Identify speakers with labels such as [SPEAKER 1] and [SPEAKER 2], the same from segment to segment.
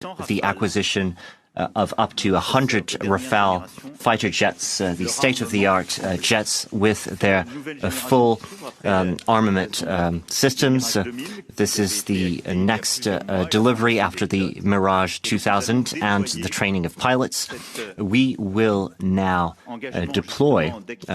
[SPEAKER 1] the acquisition of up to 100 Rafale fighter jets, the state-of-the-art jets with their full armament systems. This is the next delivery after the Mirage 2000 and the training of pilots. We will now deploy these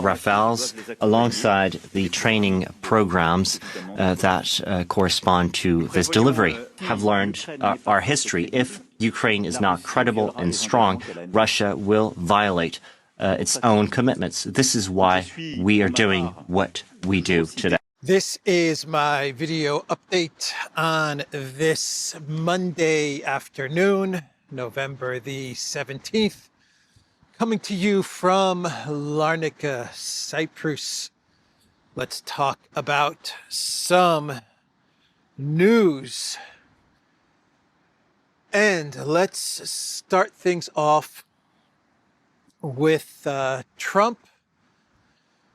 [SPEAKER 1] Rafales alongside the training programs that correspond to this delivery. Have learned our history. If Ukraine is not credible and strong, Russia will violate its own commitments. This is why we are doing what we do today.
[SPEAKER 2] This is my video update on this Monday afternoon, November the 17th, coming to you from Larnaca, Cyprus. Let's talk about some news. And let's start things off with Trump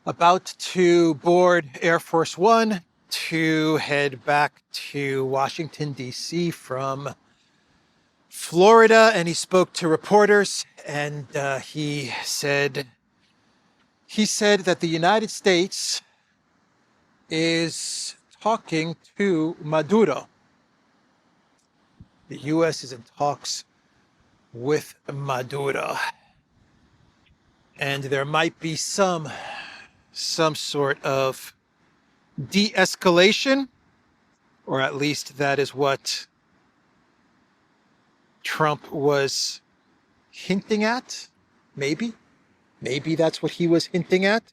[SPEAKER 2] about to board Air Force One to head back to Washington, D.C. from Florida. And he spoke to reporters, and he said that the United States is talking to Maduro. The U.S. is in talks with Maduro, and there might be some sort of de-escalation, or at least that is what Trump was hinting at. Maybe that's what he was hinting at.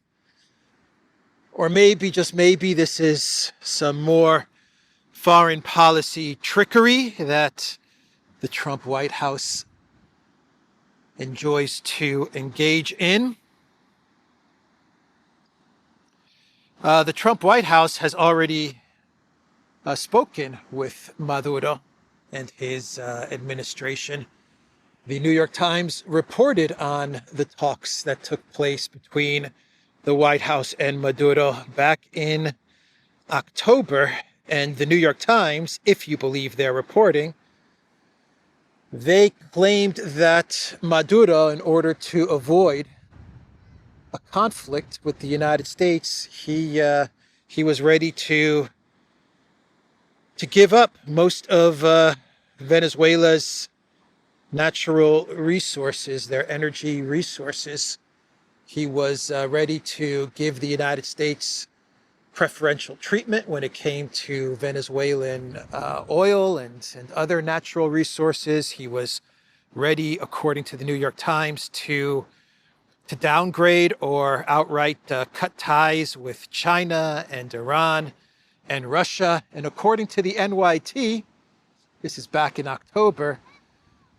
[SPEAKER 2] Or maybe, just maybe, this is some more foreign policy trickery that the Trump White House enjoys to engage in. The Trump White House has already spoken with Maduro and his administration. The New York Times reported on the talks that took place between the White House and Maduro back in October. And the New York Times, if you believe their reporting, they claimed that Maduro, in order to avoid a conflict with the United States, he was ready to give up most of Venezuela's natural resources, their energy resources. He was ready to give the United States preferential treatment when it came to Venezuelan oil and other natural resources. He was ready, according to the New York Times, to downgrade or outright cut ties with China and Iran and Russia. And according to the NYT, this is back in October,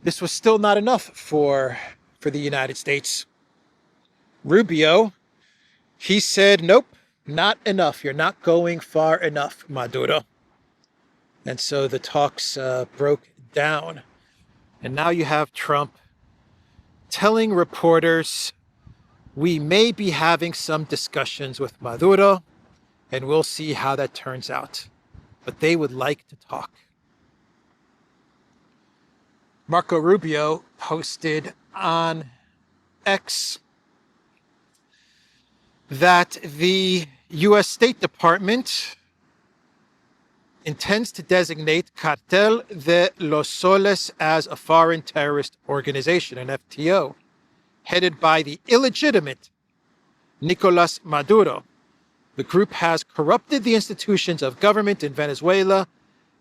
[SPEAKER 2] this was still not enough for the United States. Rubio, he said, nope, not enough. You're not going far enough, Maduro. And so the talks broke down. And now you have Trump telling reporters, we may be having some discussions with Maduro, and we'll see how that turns out. But they would like to talk. Marco Rubio posted on X that the U.S. State Department intends to designate Cartel de los Soles as a foreign terrorist organization, an FTO, headed by the illegitimate Nicolas Maduro. The group has corrupted the institutions of government in Venezuela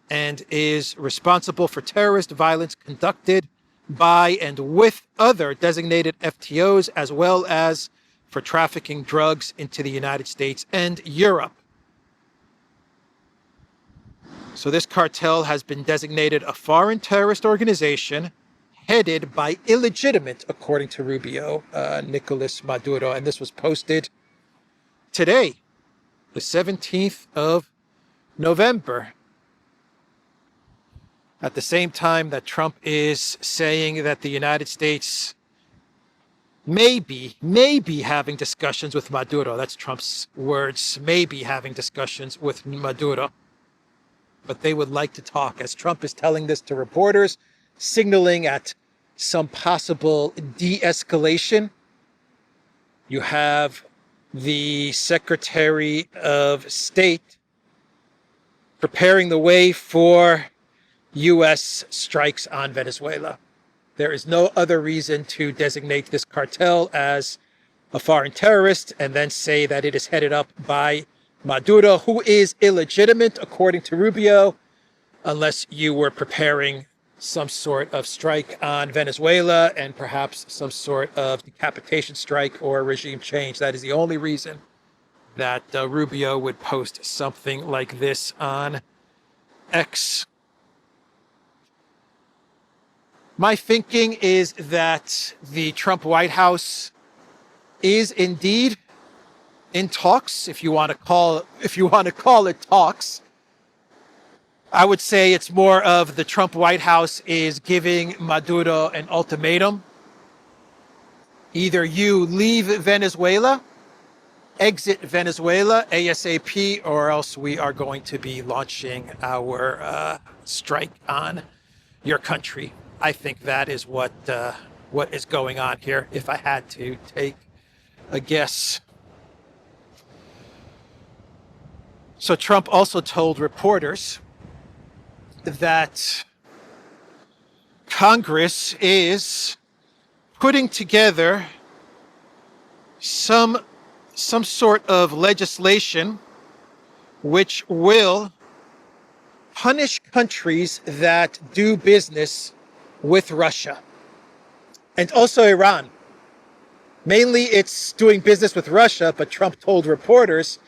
[SPEAKER 2] and is responsible for terrorist violence conducted by and with other designated FTOs, as well as for trafficking drugs into the United States and Europe. So this cartel has been designated a foreign terrorist organization headed by illegitimate, according to Rubio, Nicolas Maduro. And this was posted today, the 17th of November. At the same time that Trump is saying that the United States may be having discussions with Maduro. That's Trump's words, maybe having discussions with Maduro. but they would like to talk, as Trump is telling this to reporters, signaling at some possible de-escalation. You have the Secretary of State preparing the way for U.S. strikes on Venezuela. There is no other reason to designate this cartel as a foreign terrorist and then say that it is headed up by Maduro, who is illegitimate, according to Rubio, unless you were preparing some sort of strike on Venezuela and perhaps some sort of decapitation strike or regime change. That is the only reason that Rubio would post something like this on X. My thinking is that the Trump White House is indeed in talks, if you want to call it talks. I would say it's more of the Trump White House is giving Maduro an ultimatum. Either you leave Venezuela, exit Venezuela ASAP, or else we are going to be launching our strike on your country. I think that is what is going on here, if I had to take a guess. So Trump also told reporters that Congress is putting together some sort of legislation which will punish countries that do business with Russia and also Iran. Mainly it's doing business with Russia, but Trump told reporters,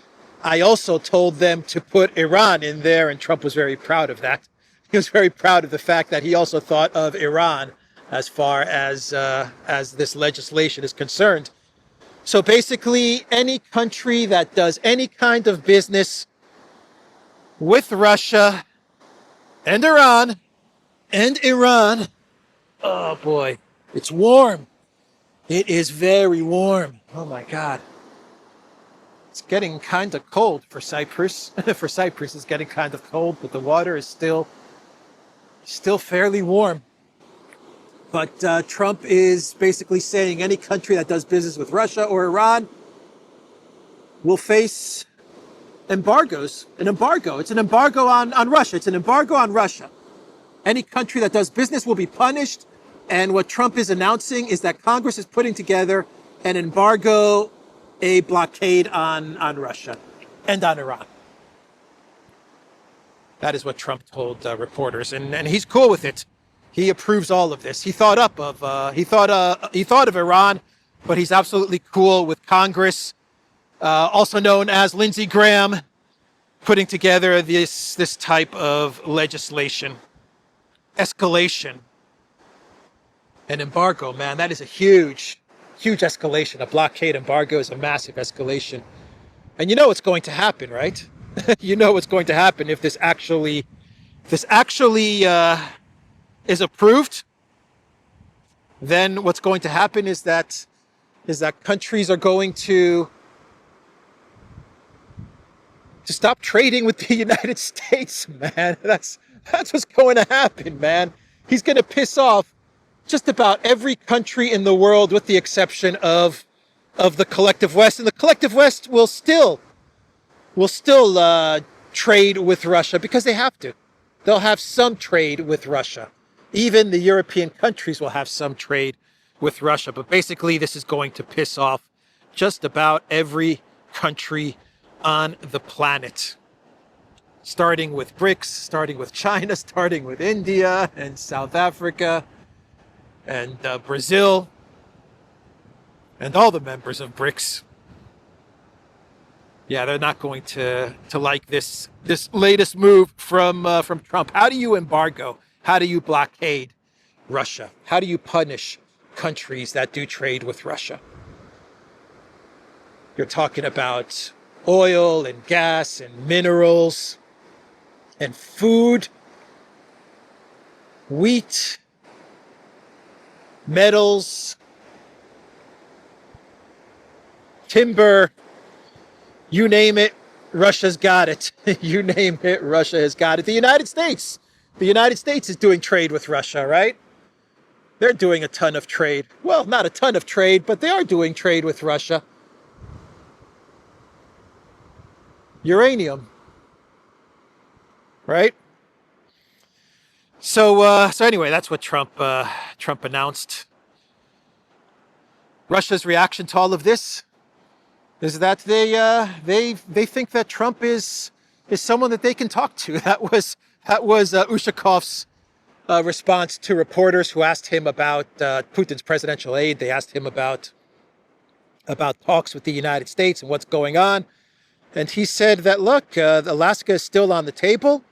[SPEAKER 2] I also told them to put Iran in there, and Trump was very proud of that. He was very proud of the fact that he also thought of Iran as far as this legislation is concerned. So basically, any country that does any kind of business with Russia and Iran, oh boy, it's warm. It is very warm. Oh my God. It's getting kind of cold for Cyprus. For Cyprus, it's getting kind of cold, but the water is still fairly warm. But Trump is basically saying any country that does business with Russia or Iran will face embargoes. An embargo. It's an embargo on Russia. It's an embargo on Russia. Any country that does business will be punished. And what Trump is announcing is that Congress is putting together an embargo, a blockade on Russia and on Iran. That is what Trump told reporters, and he's cool with it. He approves all of this. He thought of Iran, but he's absolutely cool with Congress, also known as Lindsey Graham, putting together this type of legislation. Escalation. An embargo, man, that is a huge escalation. A blockade embargo is a massive escalation. And you know what's going to happen, right? You know what's going to happen if this actually is approved. Then what's going to happen is that countries are going to stop trading with the United States, man. That's what's going to happen, man. He's going to piss off just about every country in the world, with the exception of the collective West, and the collective West will still trade with Russia because they have to. They'll have some trade with Russia. Even the European countries will have some trade with Russia. But basically, this is going to piss off just about every country on the planet. Starting with BRICS, starting with China, starting with India and South Africa and Brazil and all the members of BRICS. Yeah, they're not going to like this latest move from Trump. How do you embargo? How do you blockade Russia? How do you punish countries that do trade with Russia? You're talking about oil and gas and minerals and food, wheat, metals, timber, you name it. Russia's got it. You name it, Russia has got it. The United States is doing trade with Russia, right? They're doing a ton of trade. Well, not a ton of trade, but they are doing trade with Russia. Uranium, right? So anyway, that's what Trump announced. Russia's reaction to all of this is that they think that Trump is someone that they can talk to. That was Ushakov's response to reporters who asked him about Putin's presidential aid. They asked him about talks with the United States and what's going on. And he said that, look, Alaska is still on the table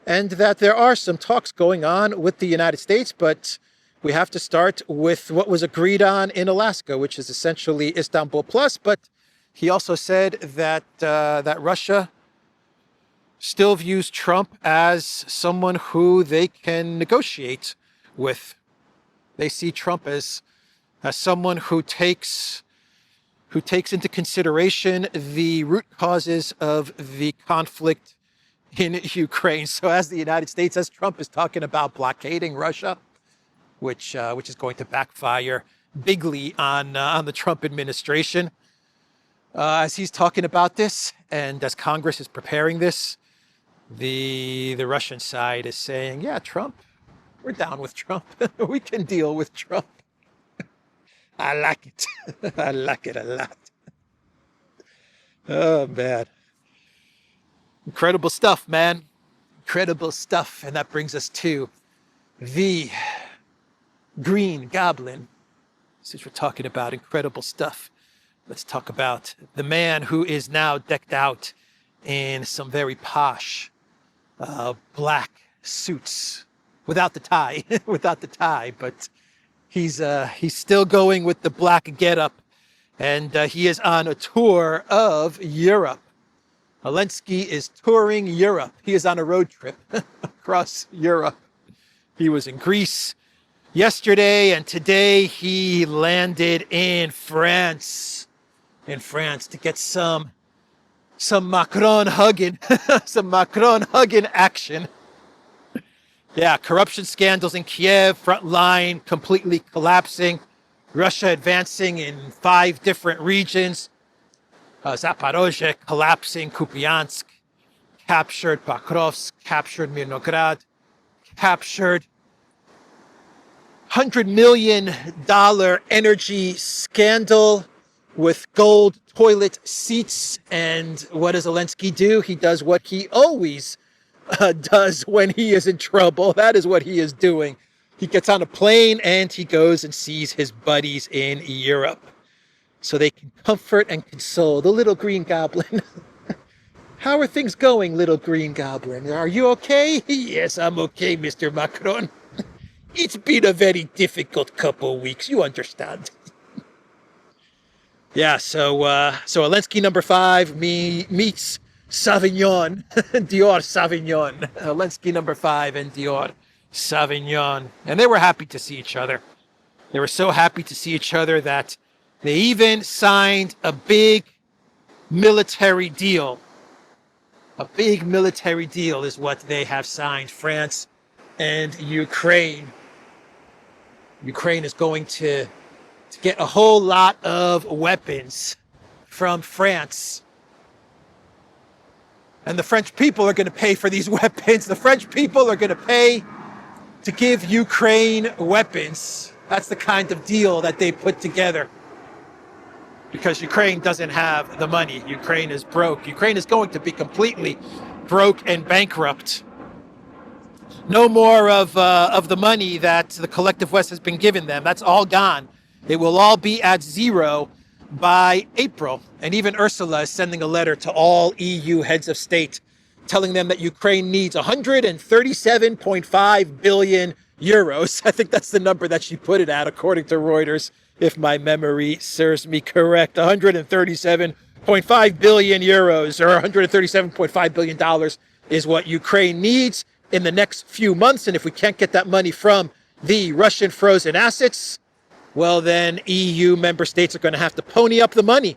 [SPEAKER 2] and that there are some talks going on with the United States, but we have to start with what was agreed on in Alaska, which is essentially Istanbul Plus. But he also said that that Russia still views Trump as someone who they can negotiate with. They see Trump as someone who takes into consideration the root causes of the conflict in Ukraine. So as the United States, as Trump is talking about blockading Russia, which is going to backfire bigly on the Trump administration, as he's talking about this, and as Congress is preparing this, the Russian side is saying, yeah, Trump, we're down with Trump. We can deal with Trump. I like it. I like it a lot. Oh, man. Incredible stuff, man. Incredible stuff. And that brings us to the Green Goblin. Since we're talking about incredible stuff, let's talk about the man who is now decked out in some very posh black suits without the tie, but he's still going with the black getup, and he is on a tour of Europe. Zelensky is touring Europe. He is on a road trip across Europe. He was in Greece yesterday, and today he landed in France. To get some Macron hugging, some Macron hugging action. Yeah, corruption scandals in Kiev, front line completely collapsing. Russia advancing in 5 different regions. Zaporozhye collapsing, Kupiansk captured, Pokrovsk captured, Mirnograd captured. $100 million energy scandal with gold toilet seats. And what does Zelensky do? He does what he always does when he is in trouble. That is what he is doing. He gets on a plane and he goes and sees his buddies in Europe so they can comfort and console the little green goblin. How are things going, little green goblin? Are you okay? Yes, I'm okay, Mr. Macron. It's been a very difficult couple of weeks. You understand. Yeah, so Zelensky number 5 meets Sauvignon, Dior Sauvignon. Zelensky number 5 and Dior Sauvignon. And they were happy to see each other. They were so happy to see each other that they even signed a big military deal. A big military deal is what they have signed, France and Ukraine. Ukraine is going to get a whole lot of weapons from France. And the French people are going to pay for these weapons. The French people are going to pay to give Ukraine weapons. That's the kind of deal that they put together. Because Ukraine doesn't have the money. Ukraine is broke. Ukraine is going to be completely broke and bankrupt. No more of the money that the collective West has been giving them. That's all gone. It will all be at zero by April. And even Ursula is sending a letter to all EU heads of state telling them that Ukraine needs 137.5 billion euros. I think that's the number that she put it at, according to Reuters, if my memory serves me correct. 137.5 billion euros, or $137.5 billion is what Ukraine needs in the next few months. And if we can't get that money from the Russian frozen assets, well, then EU member states are going to have to pony up the money.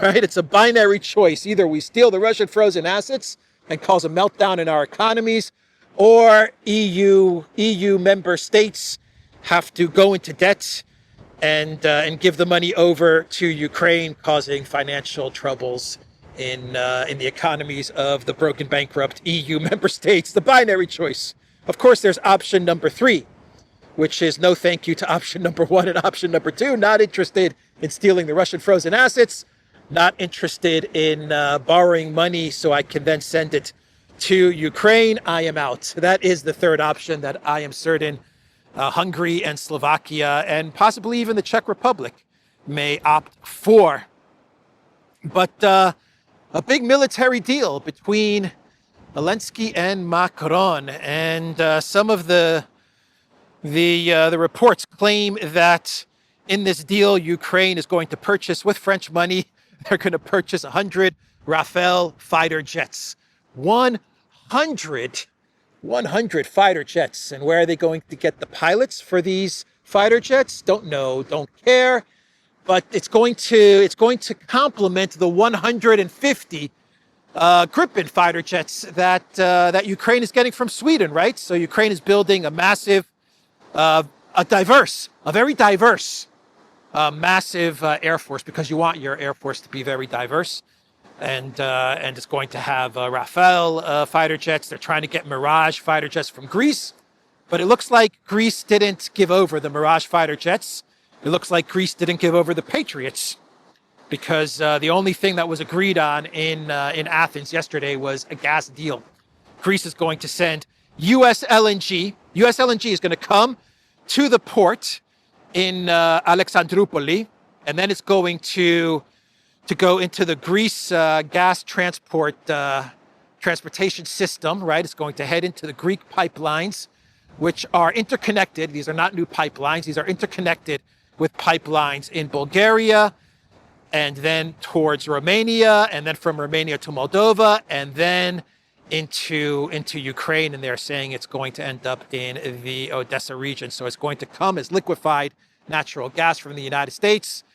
[SPEAKER 2] right? It's a binary choice. Either we steal the Russian frozen assets and cause a meltdown in our economies, or EU member states have to go into debt and give the money over to Ukraine, causing financial troubles in the economies of the broken, bankrupt EU member states. The binary choice. Of course, there's option number 3, which is no thank you to option number 1 and option number 2. Not interested in stealing the Russian frozen assets. Not interested in borrowing money so I can then send it to Ukraine. I am out. That is the third option that I am certain Hungary and Slovakia and possibly even the Czech Republic may opt for. But a big military deal between Zelensky and Macron, and some of the reports claim that in this deal, Ukraine is going to purchase, with French money, they're going to purchase 100 Rafale fighter jets. 100 fighter jets. And where are they going to get the pilots for these fighter jets? Don't know, don't care. But it's going to complement the 150 Gripen fighter jets that Ukraine is getting from Sweden, right? So Ukraine is building a massive, very diverse, massive Air Force, because you want your Air Force to be very diverse. And it's going to have Rafale fighter jets. They're trying to get Mirage fighter jets from Greece. But it looks like Greece didn't give over the Mirage fighter jets. It looks like Greece didn't give over the Patriots, because the only thing that was agreed on in Athens yesterday was a gas deal. Greece is going to send U.S. LNG. U.S. LNG is going to come to the port in Alexandroupoli, and then it's going to go into the Greece gas transportation system, right? It's going to head into the Greek pipelines, which are interconnected. These are not new pipelines. These are interconnected with pipelines in Bulgaria, and then towards Romania, and then from Romania to Moldova, and then into Ukraine. And they're saying it's going to end up in the Odessa region. So it's going to come as liquefied natural gas from the United States,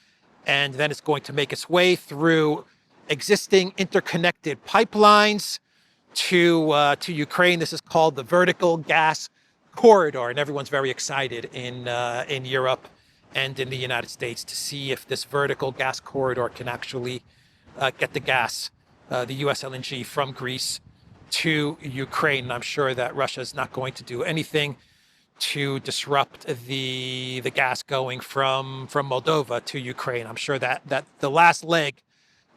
[SPEAKER 2] and then it's going to make its way through existing interconnected pipelines to Ukraine. This is called the vertical gas corridor, and everyone's very excited in Europe and in the United States to see if this vertical gas corridor can actually get the gas, the U.S. LNG from Greece to Ukraine. And I'm sure that Russia is not going to do anything to disrupt the gas going from Moldova to Ukraine. I'm sure that the last leg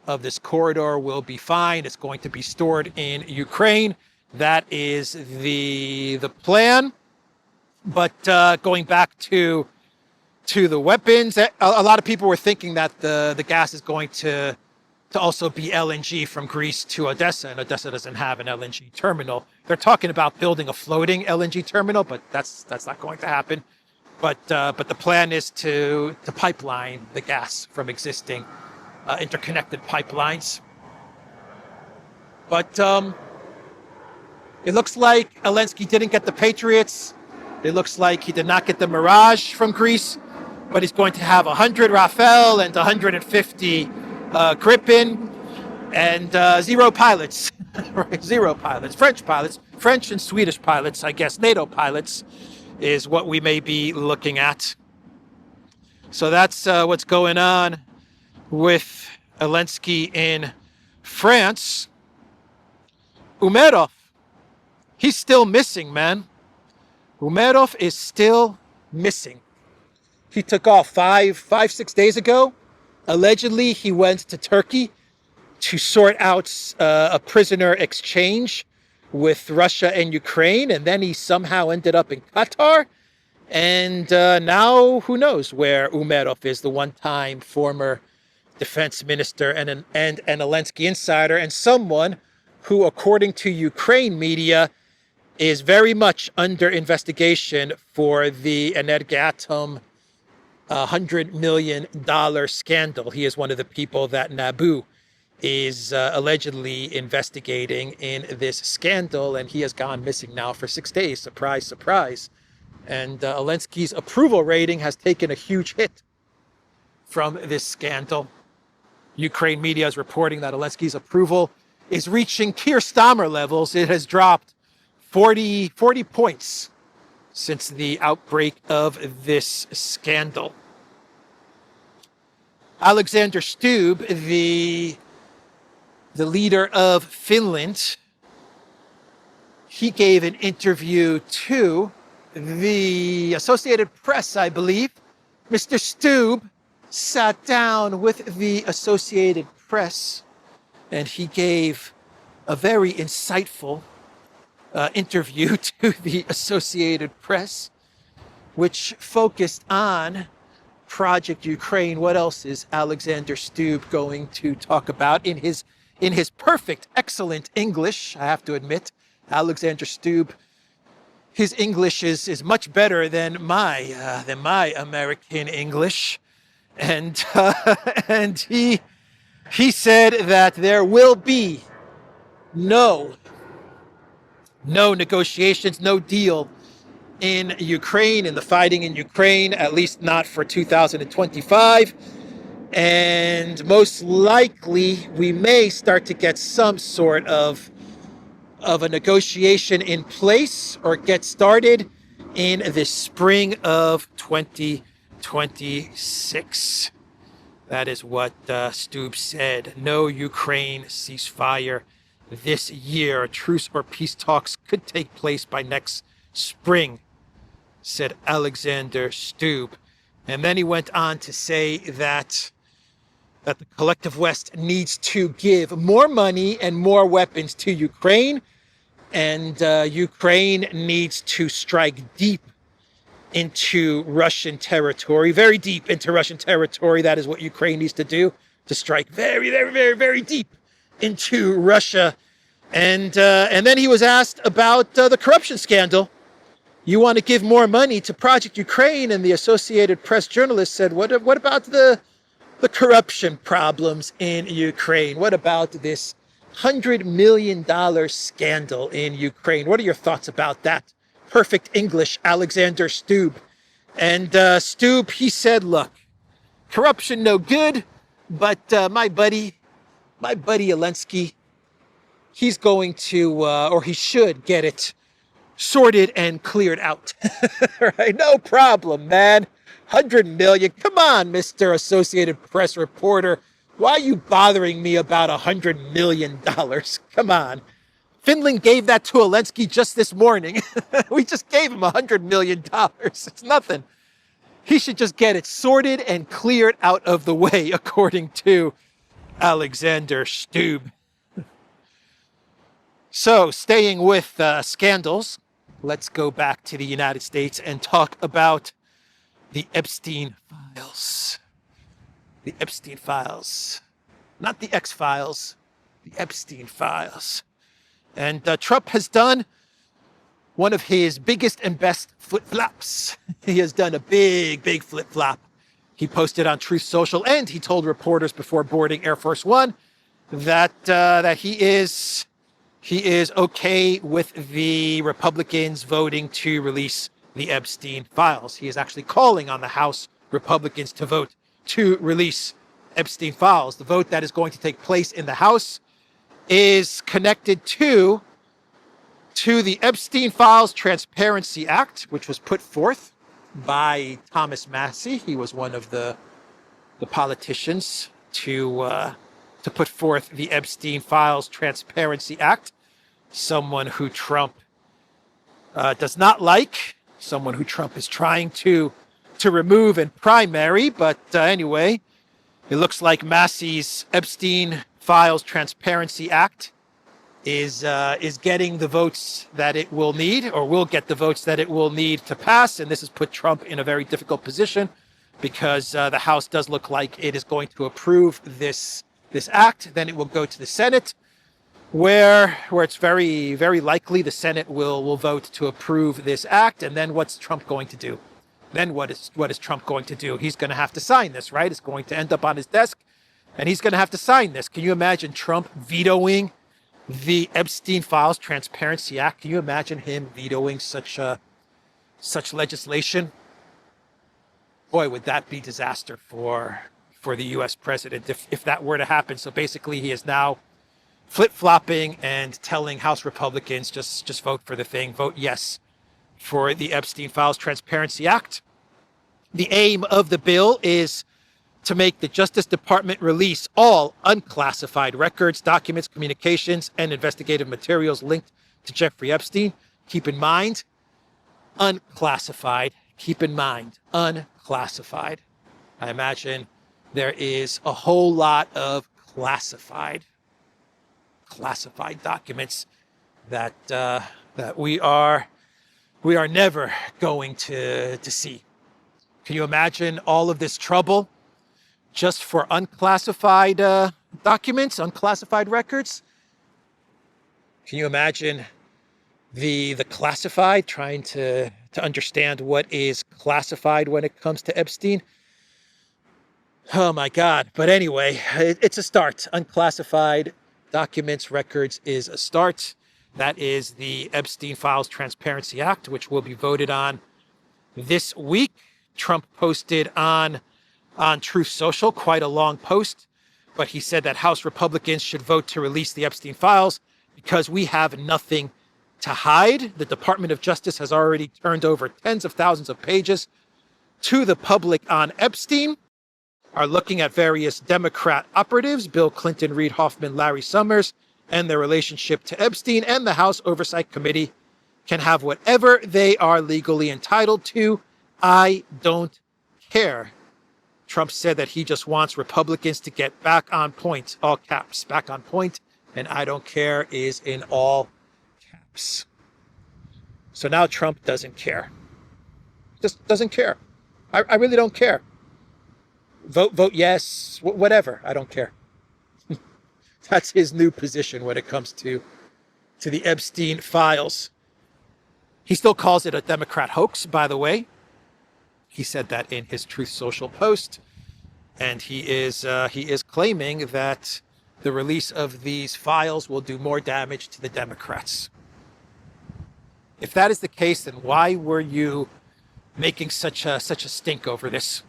[SPEAKER 2] of this corridor will be fine. It's going to be stored in Ukraine. That is the plan. But going back to the weapons, a lot of people were thinking that the gas is going to also be LNG from Greece to Odessa, and Odessa doesn't have an LNG terminal. They're talking about building a floating LNG terminal, but that's not going to happen. But the plan is to pipeline the gas from existing interconnected pipelines. But it looks like Zelensky didn't get the Patriots. It looks like he did not get the Mirage from Greece, but he's going to have 100 Rafale and 150 Gripen, and 0 pilots, right? 0 pilots, French and Swedish pilots, I guess. NATO pilots is what we may be looking at. So that's what's going on with Zelensky in France. Umerov, he's still missing, man. Umerov is still missing. He took off 6 days ago. Allegedly, he went to Turkey to sort out a prisoner exchange with Russia and Ukraine, and then he somehow ended up in Qatar. And now, who knows where Umerov is, the one-time former defense minister and an Zelensky insider, and someone who, according to Ukraine media, is very much under investigation for the Aned Gatum $100 million scandal. He is one of the people that NABU is allegedly investigating in this scandal, and he has gone missing now for 6 days. Surprise, surprise. And Zelensky's approval rating has taken a huge hit from this scandal. Ukraine media is reporting that Zelensky's approval is reaching Keir Starmer levels. It has dropped 40 points since the outbreak of this scandal. Alexander Stub, the leader of Finland, he gave an interview to the Associated Press, I believe. Mr. Stub sat down with the Associated Press and he gave a very insightful interview to the Associated Press, which focused on Project Ukraine. What else is Alexander Stub going to talk about in his perfect, excellent English? I have to admit, Alexander Stub, his English is much better than my American English, and he said that there will be no negotiations, no deal in Ukraine, in the fighting in Ukraine, at least not for 2025. And most likely we may start to get some sort of a negotiation in place or get started in the spring of 2026. That is what Stub said. No Ukraine ceasefire this year. Truce or peace talks could take place by next spring, said Alexander Stub. And then he went on to say that the collective West needs to give more money and more weapons to Ukraine, and Ukraine needs to strike deep into Russian territory, very deep into Russian territory. That is what Ukraine needs to do, to strike very, very, very, very deep into Russia. And then he was asked about the corruption scandal. You want to give more money to Project Ukraine? And the Associated Press journalist said, what about the corruption problems in Ukraine? What about this $100 million scandal in Ukraine? What are your thoughts about that? Perfect English, Alexander Stub. And Stub, he said, look, corruption no good, but my buddy Zelensky, he's going to, or he should get it sorted and cleared out. Right? No problem, man. 100 million. Come on, Mr. Associated Press reporter. Why are you bothering me about $100 million? Come on. Finland gave that to Zelensky just this morning. We just gave him $100 million. It's nothing. He should just get it sorted and cleared out of the way, according to Alexander Stub. So, staying with scandals, let's go back to the United States and talk about the Epstein files. The Epstein files. Not the X-Files, the Epstein files. And Trump has done one of his biggest and best flip-flops. He has done a big flip-flop. He posted on Truth Social, and he told reporters before boarding Air Force One that he is okay with the Republicans voting to release the Epstein files. He is actually calling on the House Republicans to vote to release Epstein files. The vote that is going to take place in the House is connected to the Epstein Files Transparency Act, which was put forth by Thomas Massie. He was one of the politicians to put forth the Epstein Files Transparency Act. Someone who Trump does not like, someone who Trump is trying to remove in primary. But anyway, it looks like Massie's Epstein Files Transparency Act is getting the votes that it will need, or will get the votes that it will need to pass. And this has put Trump in a very difficult position, because the House does look like it is going to approve this act. Then it will go to the Senate, where it's very, very likely the Senate will vote to approve this act. And then what's Trump going to do? Then what is Trump going to do? He's going to have to sign this, right? It's going to end up on his desk, and he's going to have to sign this. Can you imagine Trump vetoing the Epstein Files Transparency Act? Can you imagine him vetoing such legislation? Boy, would that be disaster for for the U.S. president if that were to happen. So basically, he is now flip-flopping and telling House Republicans, just vote for the thing, vote yes for the Epstein Files Transparency Act. The aim of the bill is to make the Justice Department release all unclassified records, documents, communications, and investigative materials linked to Jeffrey Epstein. Keep in mind, unclassified. Keep in mind, unclassified. I imagine there is a whole lot of classified documents that we are never going to see. Can you imagine all of this trouble just for unclassified documents, unclassified records? Can you imagine the classified trying to understand what is classified when it comes to Epstein? Oh my God. But anyway, it's a start. Unclassified documents, records is a start. That is the Epstein Files Transparency Act, which will be voted on this week. Trump posted on Truth Social quite a long post, but he said that House Republicans should vote to release the Epstein files because we have nothing to hide. The Department of Justice has already turned over tens of thousands of pages to the public on Epstein, are looking at various Democrat operatives, Bill Clinton, Reid Hoffman, Larry Summers, and their relationship to Epstein, and the House Oversight Committee can have whatever they are legally entitled to. I don't care. Trump said that he just wants Republicans to get back on point, all caps, back on point, and I don't care is in all caps. So now Trump doesn't care. Just doesn't care. I really don't care. Vote yes, whatever. I don't care. That's his new position when it comes to the Epstein files. He still calls it a Democrat hoax, by the way. He said that in his Truth Social post, and he is claiming that the release of these files will do more damage to the Democrats. If that is the case, then why were you making such a stink over this?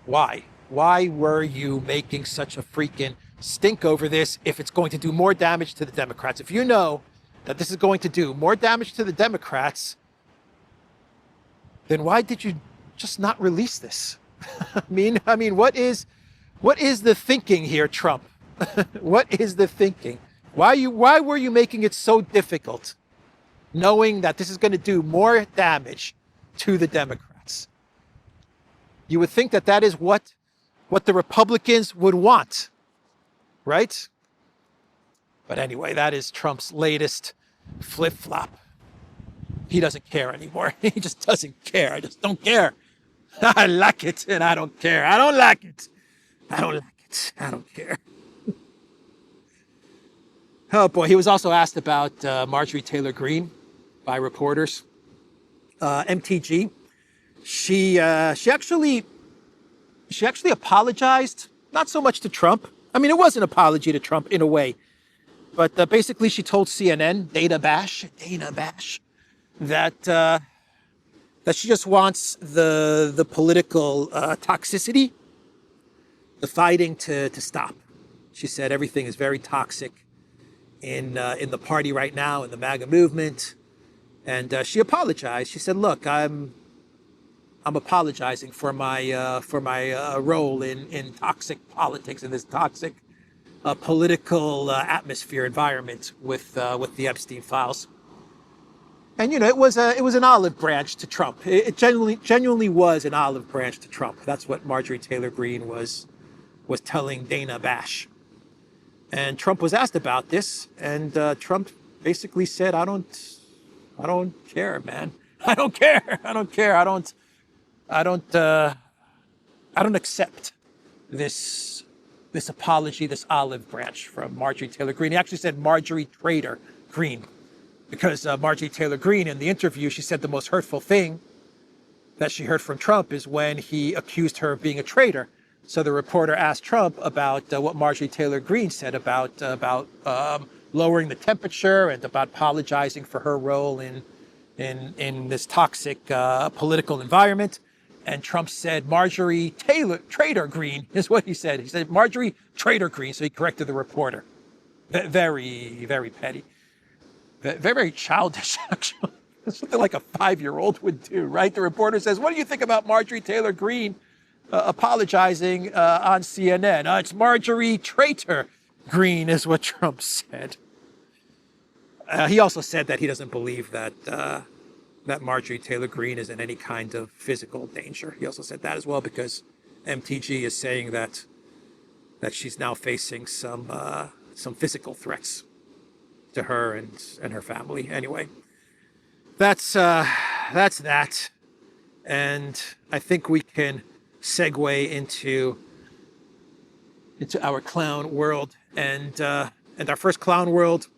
[SPEAKER 2] Why? Why were you making such a freaking stink over this if it's going to do more damage to the Democrats? If you know that this is going to do more damage to the Democrats, then why did you just not release this? I mean, what is the thinking here, Trump? What is the thinking? Why were you making it so difficult, knowing that this is going to do more damage to the Democrats? You would think that is what the Republicans would want, right? But anyway, that is Trump's latest flip-flop. He doesn't care anymore. He just doesn't care. I just don't care. I like it and I don't care. I don't like it. I don't like it. I don't care. Oh boy, he was also asked about Marjorie Taylor Greene by reporters. MTG. She actually apologized, not so much to Trump. I mean, it was an apology to Trump in a way, but basically she told CNN, Dana Bash, that she just wants the political toxicity, the fighting to stop. She said everything is very toxic in the party right now, in the MAGA movement, and she apologized. She said, "Look, I'm apologizing for my role in toxic politics, in this toxic political atmosphere environment with the Epstein files." And you know, it was an olive branch to Trump. It genuinely was an olive branch to Trump. That's what Marjorie Taylor Greene was telling Dana Bash. And Trump was asked about this, and Trump basically said, "I don't care, man. I don't care. I don't care. I don't accept this apology, this olive branch from Marjorie Taylor Greene." He actually said Marjorie Trader Greene, because Marjorie Taylor Greene, in the interview, she said the most hurtful thing that she heard from Trump is when he accused her of being a traitor. So the reporter asked Trump about what Marjorie Taylor Greene said about lowering the temperature and about apologizing for her role in this toxic political environment. And Trump said, Marjorie Taylor Greene is what he said. He said, Marjorie Taylor Greene. So he corrected the reporter. Very, very petty. Very, very childish, actually. Something like a 5-year-old would do, right? The reporter says, what do you think about Marjorie Taylor Greene apologizing on CNN? It's Marjorie Traitor Greene is what Trump said. He also said that he doesn't believe that that Marjorie Taylor Greene is in any kind of physical danger. He also said that as well because MTG is saying that she's now facing some physical threats to her and her family. Anyway, that's that, and I think we can segue into our clown world, and our first clown world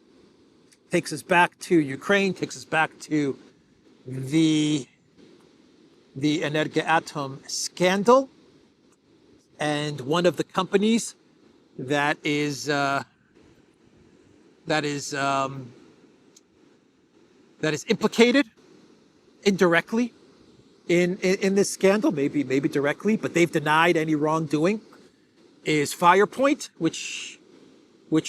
[SPEAKER 2] takes us back to Ukraine, takes us back to the Aned Gatum scandal, and one of the companies that is implicated indirectly in this scandal, maybe directly, but they've denied any wrongdoing, is Firepoint, which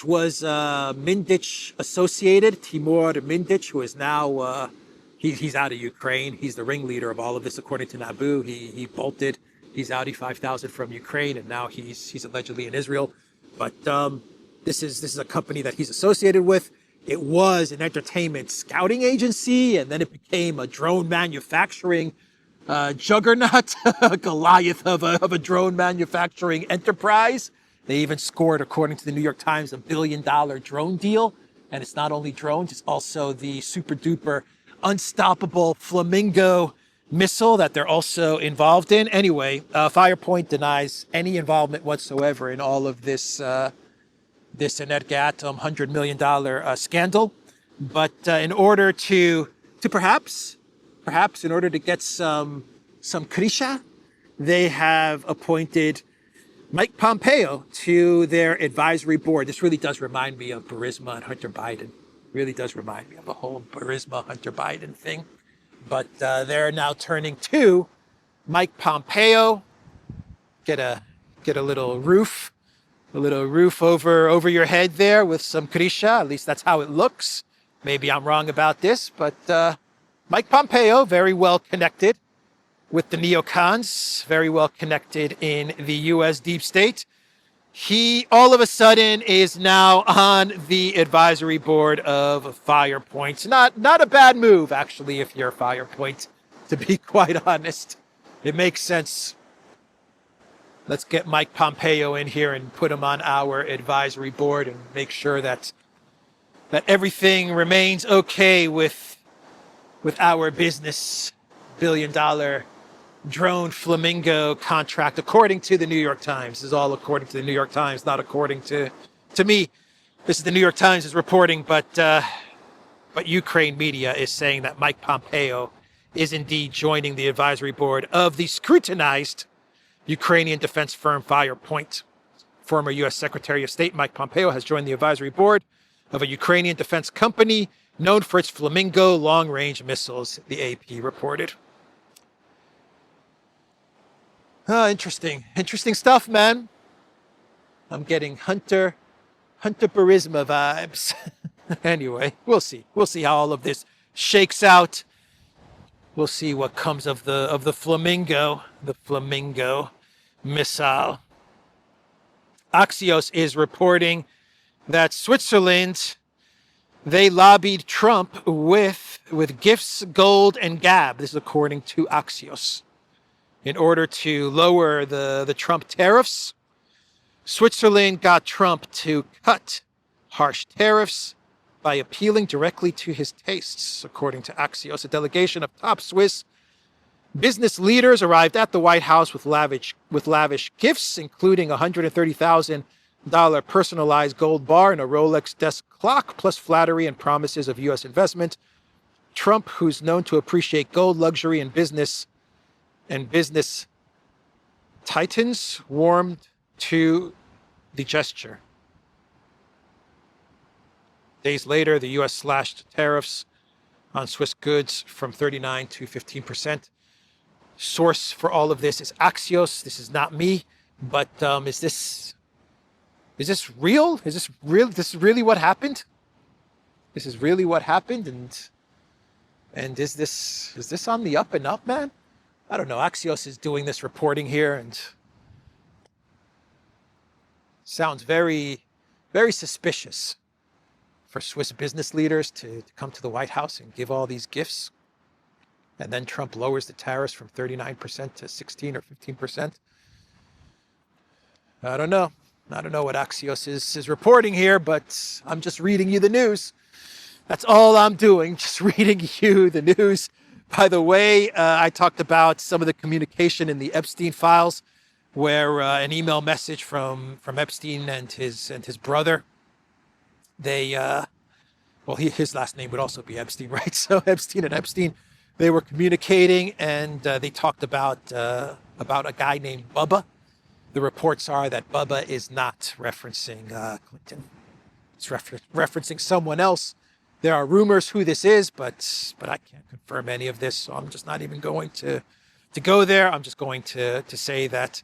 [SPEAKER 2] was Mindich associated, Timur Mindich, who is now he's out of Ukraine. He's the ringleader of all of this, according to Nabu. He bolted. He's Audi 5000 from Ukraine, and now he's allegedly in Israel. But this is a company that he's associated with. It was an entertainment scouting agency, and then it became a drone manufacturing juggernaut, a Goliath of a drone manufacturing enterprise. They even scored, according to the New York Times, $1 billion drone deal. And it's not only drones, it's also the super duper unstoppable Flamingo missile that they're also involved in. Anyway, Firepoint denies any involvement whatsoever in all of this Aned Gatum $100 million scandal. But in order to perhaps in order to get some krisha, they have appointed Mike Pompeo to their advisory board. This really does remind me of Burisma and Hunter Biden. Really does remind me of the whole Burisma Hunter Biden thing. But they're now turning to Mike Pompeo. Get a little roof over your head there with some krisha. At least that's how it looks. Maybe I'm wrong about this, but Mike Pompeo, very well connected with the neocons, very well connected in the U.S. deep state. He all of a sudden is now on the advisory board of Firepoint. Not a bad move, actually, if you're Firepoint, to be quite honest. It makes sense. Let's get Mike Pompeo in here and put him on our advisory board and make sure that everything remains okay with our business $1 billion drone Flamingo contract, according to the New York Times. This is all according to the New York Times, not according to me. This is the New York Times is reporting, but Ukraine media is saying that Mike Pompeo is indeed joining the advisory board of the scrutinized Ukrainian defense firm Firepoint. Former U.S. Secretary of State Mike Pompeo has joined the advisory board of a Ukrainian defense company known for its Flamingo long-range missiles, the AP reported. Interesting stuff, man. I'm getting Hunter Burisma vibes. Anyway, we'll see how all of this shakes out. We'll see what comes of the Flamingo missile. Axios is reporting that Switzerland, they lobbied Trump with gifts, gold, and gab. This is according to Axios. In order to lower the Trump tariffs, Switzerland got Trump to cut harsh tariffs by appealing directly to his tastes, according to Axios. A delegation of top Swiss business leaders arrived at the White House with lavish gifts, including a $130,000 personalized gold bar and a Rolex desk clock, plus flattery and promises of U.S. investment. Trump, who's known to appreciate gold, luxury, and business titans, warmed to the gesture. Days later, the U.S. slashed tariffs on Swiss goods from 39% to 15%. source for all of this is Axios. This is not me, but is this real? Is this real? This is really what happened? This is really what happened, and is this on the up and up, man? I don't know. Axios is doing this reporting here, and sounds very, very suspicious for Swiss business leaders to come to the White House and give all these gifts. And then Trump lowers the tariffs from 39% to 16 or 15%. I don't know. I don't know what Axios is reporting here, but I'm just reading you the news. That's all I'm doing, just reading you the news. By the way, I talked about some of the communication in the Epstein files, where an email message from Epstein and his brother, they, his last name would also be Epstein, right? So Epstein and Epstein, they were communicating, and they talked about a guy named Bubba. The reports are that Bubba is not referencing Clinton. It's referencing someone else. There are rumors who this is, but I can't confirm any of this, so I'm just not even going to go there. I'm just going to say that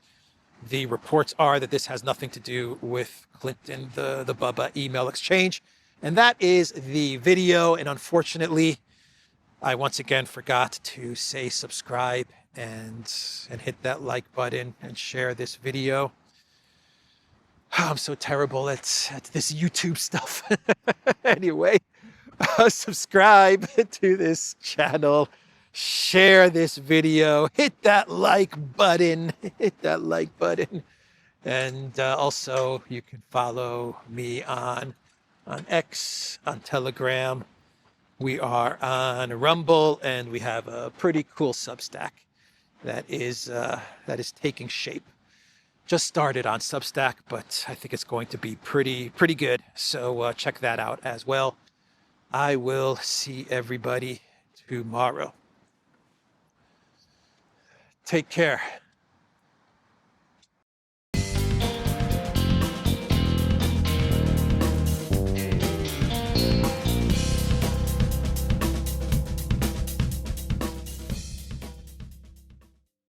[SPEAKER 2] the reports are that this has nothing to do with Clinton, the Bubba email exchange. And that is the video. And unfortunately, I once again forgot to say subscribe and hit that like button and share this video. I'm so terrible at this YouTube stuff. Anyway, subscribe to this channel, share this video, hit that like button, and also you can follow me on X, on Telegram. We are on Rumble, and we have a pretty cool Substack that is taking shape. Just started on Substack, but I think it's going to be pretty good. So check that out as well. I will see everybody tomorrow. Take care.